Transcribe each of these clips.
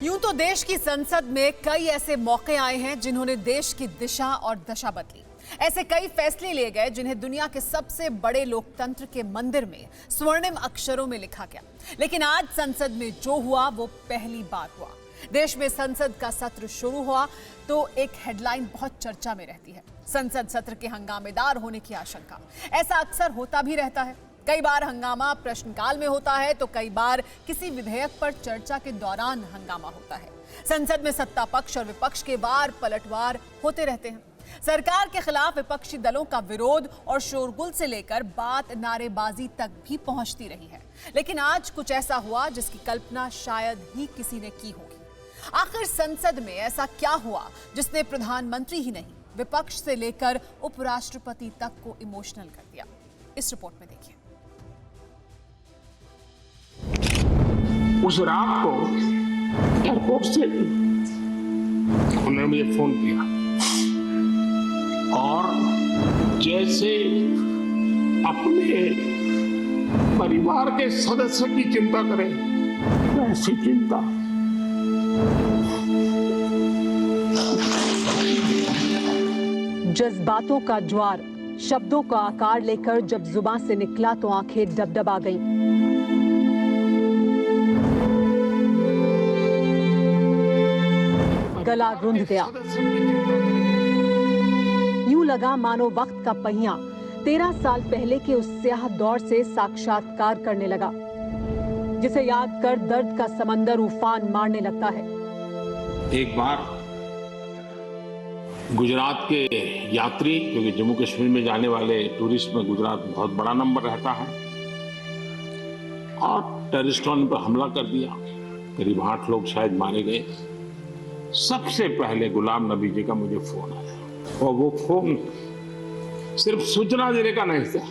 यूं तो देश की संसद में कई ऐसे मौके आए हैं जिन्होंने देश की दिशा और दशा बदली। ऐसे कई फैसले लिए गए जिन्हें दुनिया के सबसे बड़े लोकतंत्र के मंदिर में स्वर्णिम अक्षरों में लिखा गया। लेकिन आज संसद में जो हुआ वो पहली बार हुआ। देश में संसद का सत्र शुरू हुआ तो एक हेडलाइन बहुत चर्चा में रहती है, संसद सत्र के हंगामेदार होने की आशंका। ऐसा अक्सर होता भी रहता है। कई बार हंगामा प्रश्नकाल में होता है तो कई बार किसी विधेयक पर चर्चा के दौरान हंगामा होता है। संसद में सत्ता पक्ष और विपक्ष के वार पलटवार होते रहते हैं। सरकार के खिलाफ विपक्षी दलों का विरोध और शोरगुल से लेकर बात नारेबाजी तक भी पहुंचती रही है। लेकिन आज कुछ ऐसा हुआ जिसकी कल्पना शायद ही किसी ने की होगी। आखिर संसद में ऐसा क्या हुआ जिसने प्रधानमंत्री ही नहीं, विपक्ष से लेकर उपराष्ट्रपति तक को इमोशनल कर दिया? इस रिपोर्ट में देखिए। उस रात को एयरपोर्ट से उन्होंने मुझे फोन किया और जैसे अपने परिवार के सदस्य की चिंता करें वैसी चिंता। जज्बातों का ज्वार शब्दों का आकार लेकर जब जुबान से निकला तो आंखें डबडबा गईं। गला रुंध गया। यूं लगा मानो वक्त का पहिया 13 साल पहले के उस स्याह दौर से साक्षात्कार करने लगा, जिसे याद कर दर्द का समंदर उफान मारने लगता है। एक बार गुजरात के यात्री, क्योंकि जम्मू कश्मीर में जाने वाले टूरिस्ट में गुजरात बहुत बड़ा नंबर रहता है, और टेररिस्टों ने पर हमला कर दिया। करीब 8 लोग शायद मारे गए। सबसे पहले गुलाम नबी जी का मुझे फोन आया और वो फोन सिर्फ सूचना देने का नहीं था,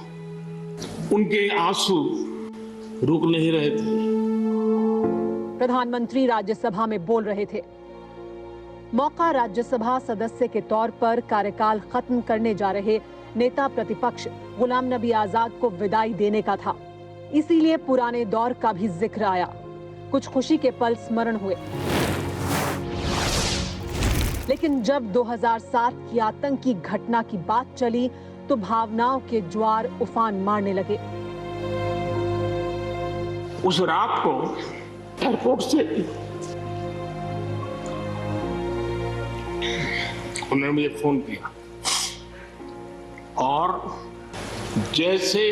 उनके आंसू रुक नहीं रहे थे। प्रधानमंत्री राज्यसभा में बोल रहे थे। मौका राज्यसभा सदस्य के तौर पर कार्यकाल खत्म करने जा रहे नेता प्रतिपक्ष गुलाम नबी आजाद को विदाई देने का था। इसीलिए पुराने दौर का भी जिक्र आया। कुछ खुशी के पल स्मरण हुए। लेकिन जब 2007 की आतंकी घटना की बात चली तो भावनाओं के ज्वार उफान मारने लगे। उस रात को एयरपोर्ट से उन्होंने मुझे फोन किया और जैसे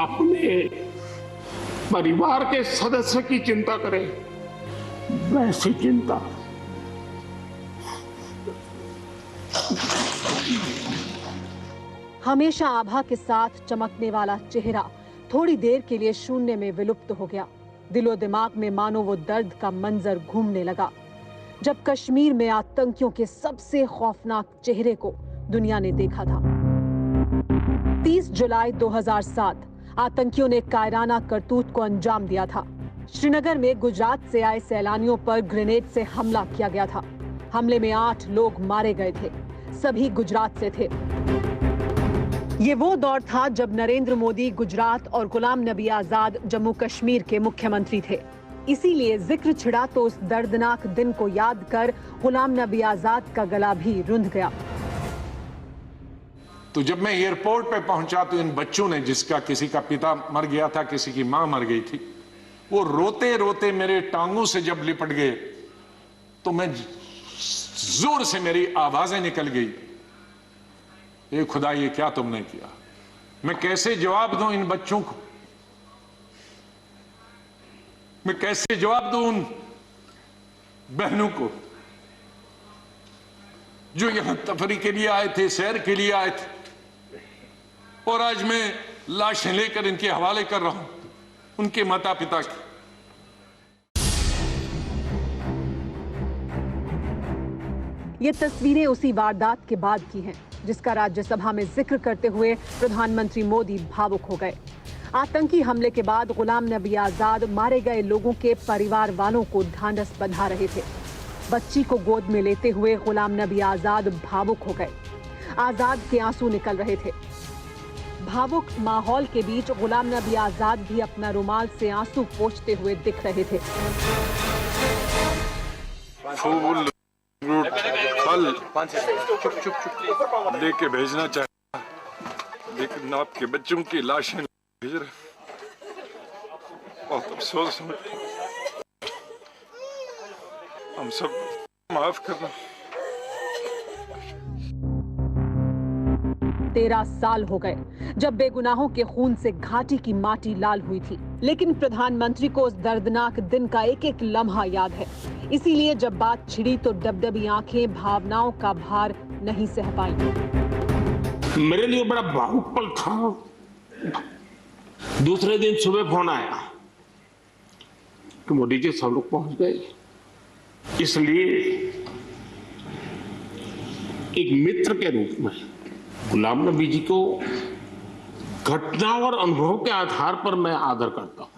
अपने परिवार के सदस्य की चिंता करें वैसी चिंता। हमेशा आभा के साथ चमकने वाला चेहरा थोड़ी देर के लिए शून्य में विलुप्त हो गया। दिलो दिमाग में मानो वो दर्द का मंजर घूमने लगा, जब कश्मीर में आतंकियों के सबसे खौफनाक चेहरे को दुनिया ने देखा था। 30 जुलाई 2007 आतंकियों ने कायराना करतूत को अंजाम दिया था। श्रीनगर में गुजरात से आए सैलानियों पर ग्रेनेड से हमला किया गया था। हमले में 8 लोग मारे गए थे, सभी गुजरात से थे। ये वो दौर था जब नरेंद्र मोदी गुजरात और गुलाम नबी आजाद जम्मू कश्मीर के मुख्यमंत्री थे। इसीलिए जिक्र छिड़ा तो उस दर्दनाक दिन को याद कर गुलाम नबी आजाद का गला भी रुंध गया। तो जब मैं एयरपोर्ट पे पहुंचा तो इन बच्चों ने, जिसका किसी का पिता मर गया था, किसी की मां मर गई थी, वो रोते रोते मेरे टांगों से जब लिपट गए तो मैं जोर से मेरी आवाजें निकल गई, ए खुदा ये क्या तुमने किया। मैं कैसे जवाब दूं इन बच्चों को, मैं कैसे जवाब दूं उन बहनों को जो यहां तफरी के लिए आए थे, सैर के लिए आए थे, और आज मैं लाशें लेकर इनके हवाले कर रहा हूं उनके माता पिता की। ये तस्वीरें उसी वारदात के बाद की हैं, जिसका राज्यसभा में जिक्र करते हुए प्रधानमंत्री मोदी भावुक हो गए। आतंकी हमले के बाद गुलाम नबी आजाद मारे गए लोगों के परिवार वालों को ढांढस बंधा रहे थे। बच्ची को गोद में लेते हुए गुलाम नबी आजाद भावुक हो गए। आजाद के आंसू निकल रहे थे। भावुक माहौल के बीच गुलाम नबी आजाद भी अपना रुमाल से आंसू पोंछते हुए दिख रहे थे। फूल, फल लेके भेजना चाहिए, लेकिन आपके बच्चों की लाशें भेज रहे, बहुत अफसोस है। हम सब माफ करना। 13 साल हो गए जब बेगुनाहों के खून से घाटी की माटी लाल हुई थी, लेकिन प्रधानमंत्री को उस दर्दनाक दिन का एक एक लम्हा याद है। इसीलिए जब बात छिड़ी तो डबडबी आंखें भावनाओं का भार नहीं सह पाई। मेरे लिए बड़ा भावुक पल था। दूसरे दिन सुबह फोन आया कि मोदी जी सब लोग पहुंच गए। इसलिए एक मित्र के रूप में गुलाम नबी जी को घटना और अनुभव के आधार पर मैं आदर करता हूं।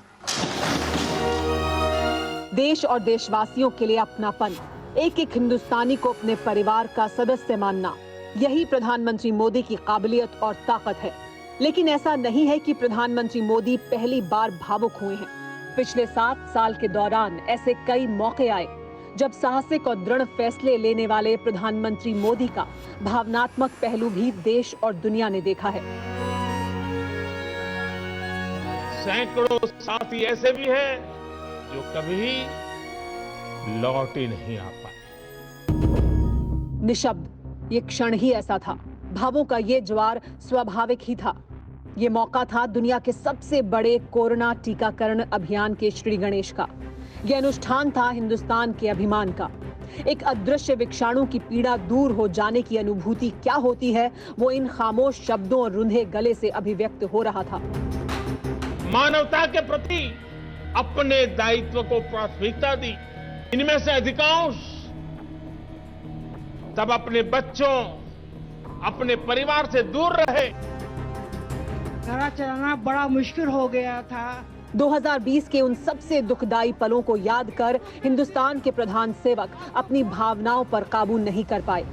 देश और देशवासियों के लिए अपनापन, एक एक हिंदुस्तानी को अपने परिवार का सदस्य मानना, यही प्रधानमंत्री मोदी की काबिलियत और ताकत है। लेकिन ऐसा नहीं है कि प्रधानमंत्री मोदी पहली बार भावुक हुए हैं। पिछले 7 साल के दौरान ऐसे कई मौके आए जब साहसिक और दृढ़ फैसले लेने वाले प्रधानमंत्री मोदी का भावनात्मक पहलू भी देश और दुनिया ने देखा है। सैकड़ों साथी ऐसे भी हैं जो कभी लौट ही नहीं आ पाए। निशब्द ये क्षण ही ऐसा था। भावों का ये ज्वार स्वाभाविक ही था। ये मौका था दुनिया के सबसे बड़े कोरोना टीकाकरण अभियान के श्री गणेश का। यह अनुष्ठान था हिंदुस्तान के अभिमान का। एक अदृश्य विषाणु की पीड़ा दूर हो जाने की अनुभूति क्या होती है, वो इन खामोश शब्दों और रुंधे गले से अभिव्यक्त हो रहा था। मानवता के प्रति अपने दायित्व को प्राथमिकता दी। इनमें से अधिकांश तब अपने बच्चों, अपने परिवार से दूर रहे। घर चलाना बड़ा मुश्किल हो गया था। 2020 के उन सबसे दुखदाई पलों को याद कर हिंदुस्तान के प्रधान सेवक अपनी भावनाओं पर काबू नहीं कर पाए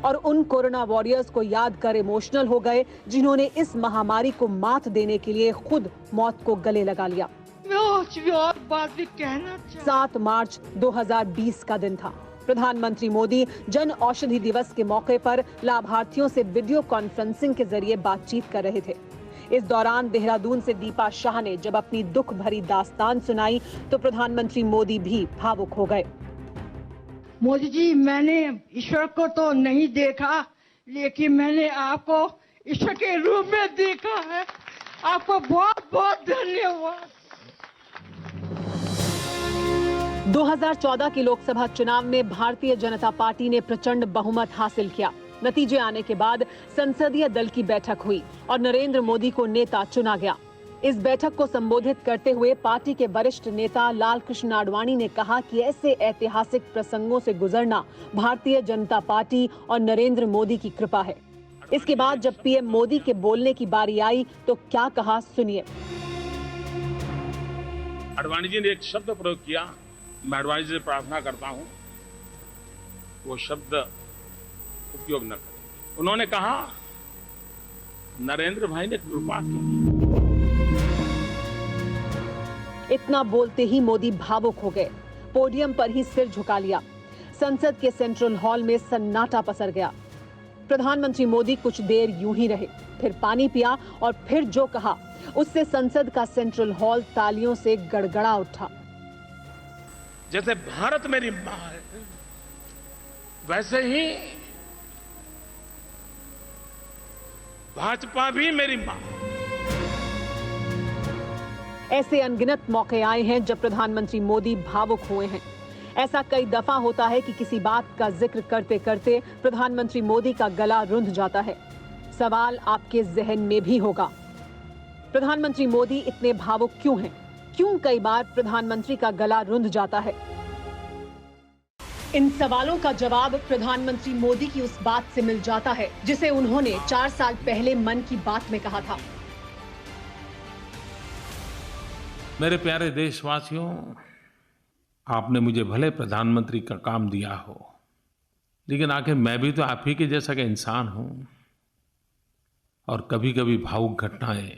और उन कोरोना वॉरियर्स को याद कर इमोशनल हो गए जिन्होंने इस महामारी को मात देने के लिए खुद मौत को गले लगा लिया। मैं और बात भी कहना 7 मार्च 2020 का दिन था। प्रधानमंत्री मोदी जन औषधि दिवस के मौके पर लाभार्थियों से वीडियो कॉन्फ्रेंसिंग के जरिए बातचीत कर रहे थे। इस दौरान देहरादून से दीपा शाह ने जब अपनी दुख भरी दास्तान सुनाई तो प्रधानमंत्री मोदी भी भावुक हो गए। मोदी जी, मैंने ईश्वर को तो नहीं देखा, लेकिन मैंने आपको ईश्वर के रूप में देखा है। आपको बहुत बहुत धन्यवाद। 2014 के लोकसभा चुनाव में भारतीय जनता पार्टी ने प्रचंड बहुमत हासिल किया। नतीजे आने के बाद संसदीय दल की बैठक हुई और नरेंद्र मोदी को नेता चुना गया। इस बैठक को संबोधित करते हुए पार्टी के वरिष्ठ नेता लालकृष्ण आडवाणी ने कहा कि ऐसे ऐतिहासिक प्रसंगों से गुजरना भारतीय जनता पार्टी और नरेंद्र मोदी की कृपा है। इसके बाद जब पीएम मोदी के बोलने की बारी आई तो क्या कहा, सुनिए। आडवाणी जी ने एक शब्द प्रयोग किया, मैं आडवाणी जी से प्रार्थना करता हूं वो शब्द उपयोग न करें। उन्होंने कहा, नरेंद्र भाई ने कृपा की। इतना बोलते ही मोदी भावुक हो गए। पोडियम पर ही सिर झुका लिया। संसद के सेंट्रल हॉल में सन्नाटा पसर गया। प्रधानमंत्री मोदी कुछ देर यूं ही रहे, फिर पानी पिया और फिर जो कहा उससे संसद का सेंट्रल हॉल तालियों से गड़गड़ा उठा। जैसे भारत मेरी मां है, वैसे ही भाजपा भी मेरी मां। ऐसे अनगिनत मौके आए हैं जब प्रधानमंत्री मोदी भावुक हुए हैं। ऐसा कई दफा होता है कि किसी बात का जिक्र करते करते प्रधानमंत्री मोदी का गला रुंध जाता है। सवाल आपके जहन में भी होगा, प्रधानमंत्री मोदी इतने भावुक क्यों हैं? क्यों कई बार प्रधानमंत्री का गला रुंध जाता है? इन सवालों का जवाब प्रधानमंत्री मोदी की उस बात से मिल जाता है जिसे उन्होंने 4 साल पहले मन की बात में कहा था। मेरे प्यारे देशवासियों, आपने मुझे भले प्रधानमंत्री का काम दिया हो, लेकिन आखिर मैं भी तो आप ही के जैसा का इंसान हूं और कभी-कभी भावुक घटनाएं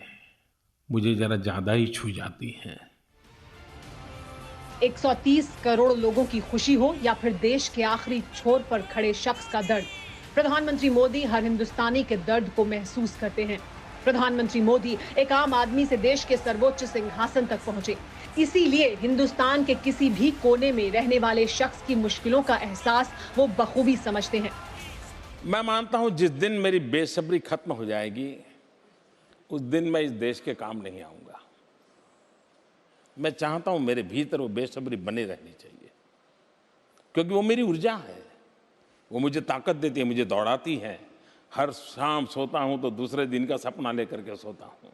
मुझे जरा ज्यादा ही छू जाती हैं। 130 करोड़ लोगों की खुशी हो या फिर देश के आखिरी छोर पर खड़े शख्स का दर्द, प्रधानमंत्री मोदी हर हिंदुस्तानी के दर्द को महसूस करते हैं। प्रधानमंत्री मोदी एक आम आदमी से देश के सर्वोच्च सिंहासन तक पहुंचे, इसीलिए हिंदुस्तान के किसी भी कोने में रहने वाले शख्स की मुश्किलों का एहसास वो बखूबी समझते हैं। मैं मानता हूं जिस दिन मेरी बेसब्री खत्म हो जाएगी उस दिन मैं इस देश के काम नहीं आऊंगा। मैं चाहता हूं मेरे भीतर वो बेसब्री बनी रहनी चाहिए, क्योंकि वो मेरी ऊर्जा है, वो मुझे ताकत देती है, मुझे दौड़ाती है। हर शाम सोता हूं तो दूसरे दिन का सपना लेकर के सोता हूं,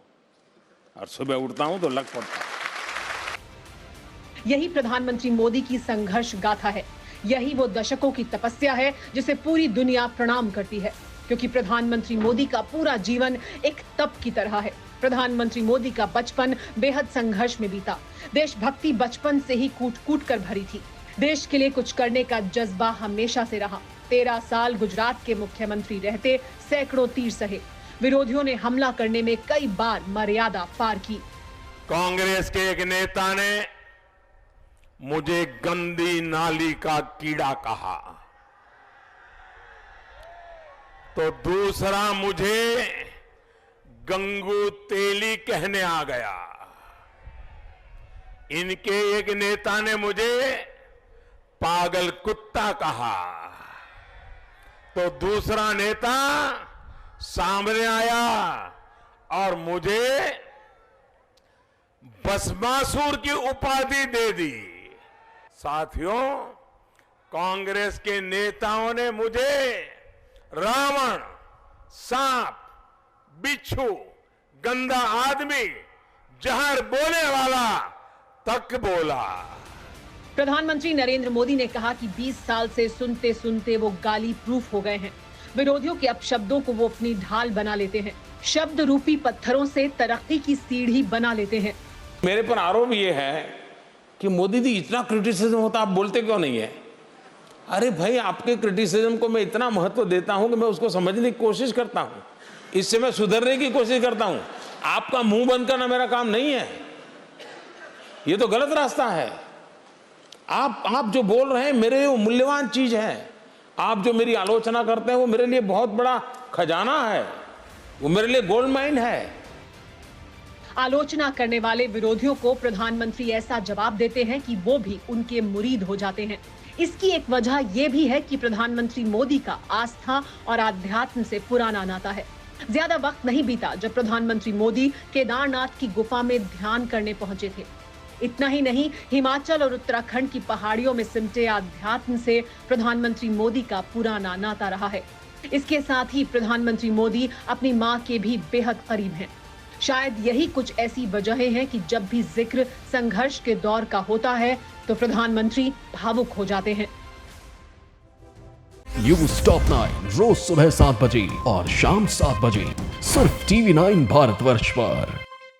और सुबह उठता हूं तो लग पड़ता हूं। यही प्रधानमंत्री मोदी की संघर्ष गाथा है, यही वो दशकों की तपस्या है जिसे पूरी दुनिया प्रणाम करती है, क्योंकि प्रधानमंत्री मोदी का पूरा जीवन एक तप की तरह है। प्रधानमंत्री मोदी का बचपन बेहद संघर्ष में बीता। देशभक्ति बचपन से ही कूट कूट कर भरी थी। देश के लिए कुछ करने का जज्बा हमेशा से रहा। 13 साल गुजरात के मुख्यमंत्री रहते सैकड़ों तीर सहे। विरोधियों ने हमला करने में कई बार मर्यादा पार की। कांग्रेस के एक नेता ने मुझे गंदी नाली का कीड़ा कहा, तो दूसरा मुझे गंगू तेली कहने आ गया। इनके एक नेता ने मुझे पागल कुत्ता कहा, तो दूसरा नेता सामने आया और मुझे भस्मासुर की उपाधि दे दी। साथियों, कांग्रेस के नेताओं ने मुझे रावण, सांप, बिच्छू, गंदा आदमी, जहर बोले वाला तक बोला। प्रधानमंत्री नरेंद्र मोदी ने कहा कि 20 साल से सुनते सुनते वो गाली प्रूफ हो गए हैं। विरोधियों के अपशब्दों को वो अपनी ढाल बना लेते हैं। शब्द रूपी पत्थरों से तरक्की की सीढ़ी बना लेते हैं। मेरे पर आरोप ये है कि मोदी जी इतना क्रिटिसिज्म होता, आप बोलते क्यों नहीं है? अरे भाई, आपके क्रिटिसिज्म को मैं इतना महत्व देता हूं कि मैं उसको समझने की कोशिश करता हूं, इससे मैं सुधरने की कोशिश करता हूं। आपका मुंह बंद करना मेरा काम नहीं है, ये तो गलत रास्ता है। आप जो बोल रहे हैं मेरे लिए मूल्यवान चीज है। आप जो मेरी आलोचना करते हैं वो मेरे लिए बहुत बड़ा खजाना है, वो मेरे लिए गोल्ड माइन है। आलोचना करने वाले विरोधियों को प्रधानमंत्री ऐसा जवाब देते हैं कि वो भी उनके मुरीद हो जाते हैं। इसकी एक वजह यह भी है कि प्रधानमंत्री मोदी का आस्था और आध्यात्म से पुराना नाता है। ज्यादा वक्त नहीं बीता जब प्रधानमंत्री मोदी केदारनाथ की गुफा में ध्यान करने पहुंचे थे। इतना ही नहीं, हिमाचल और उत्तराखंड की पहाड़ियों में सिमटे आध्यात्म से प्रधानमंत्री मोदी का पुराना नाता रहा है। इसके साथ ही प्रधानमंत्री मोदी अपनी मां के भी बेहद करीब हैं। शायद यही कुछ ऐसी वजहें हैं कि जब भी जिक्र संघर्ष के दौर का होता है तो प्रधानमंत्री भावुक हो जाते हैं। न्यूज़ टॉप 9 रोज सुबह 7 बजे और शाम 7 बजे सिर्फ TV9 भारतवर्ष पर।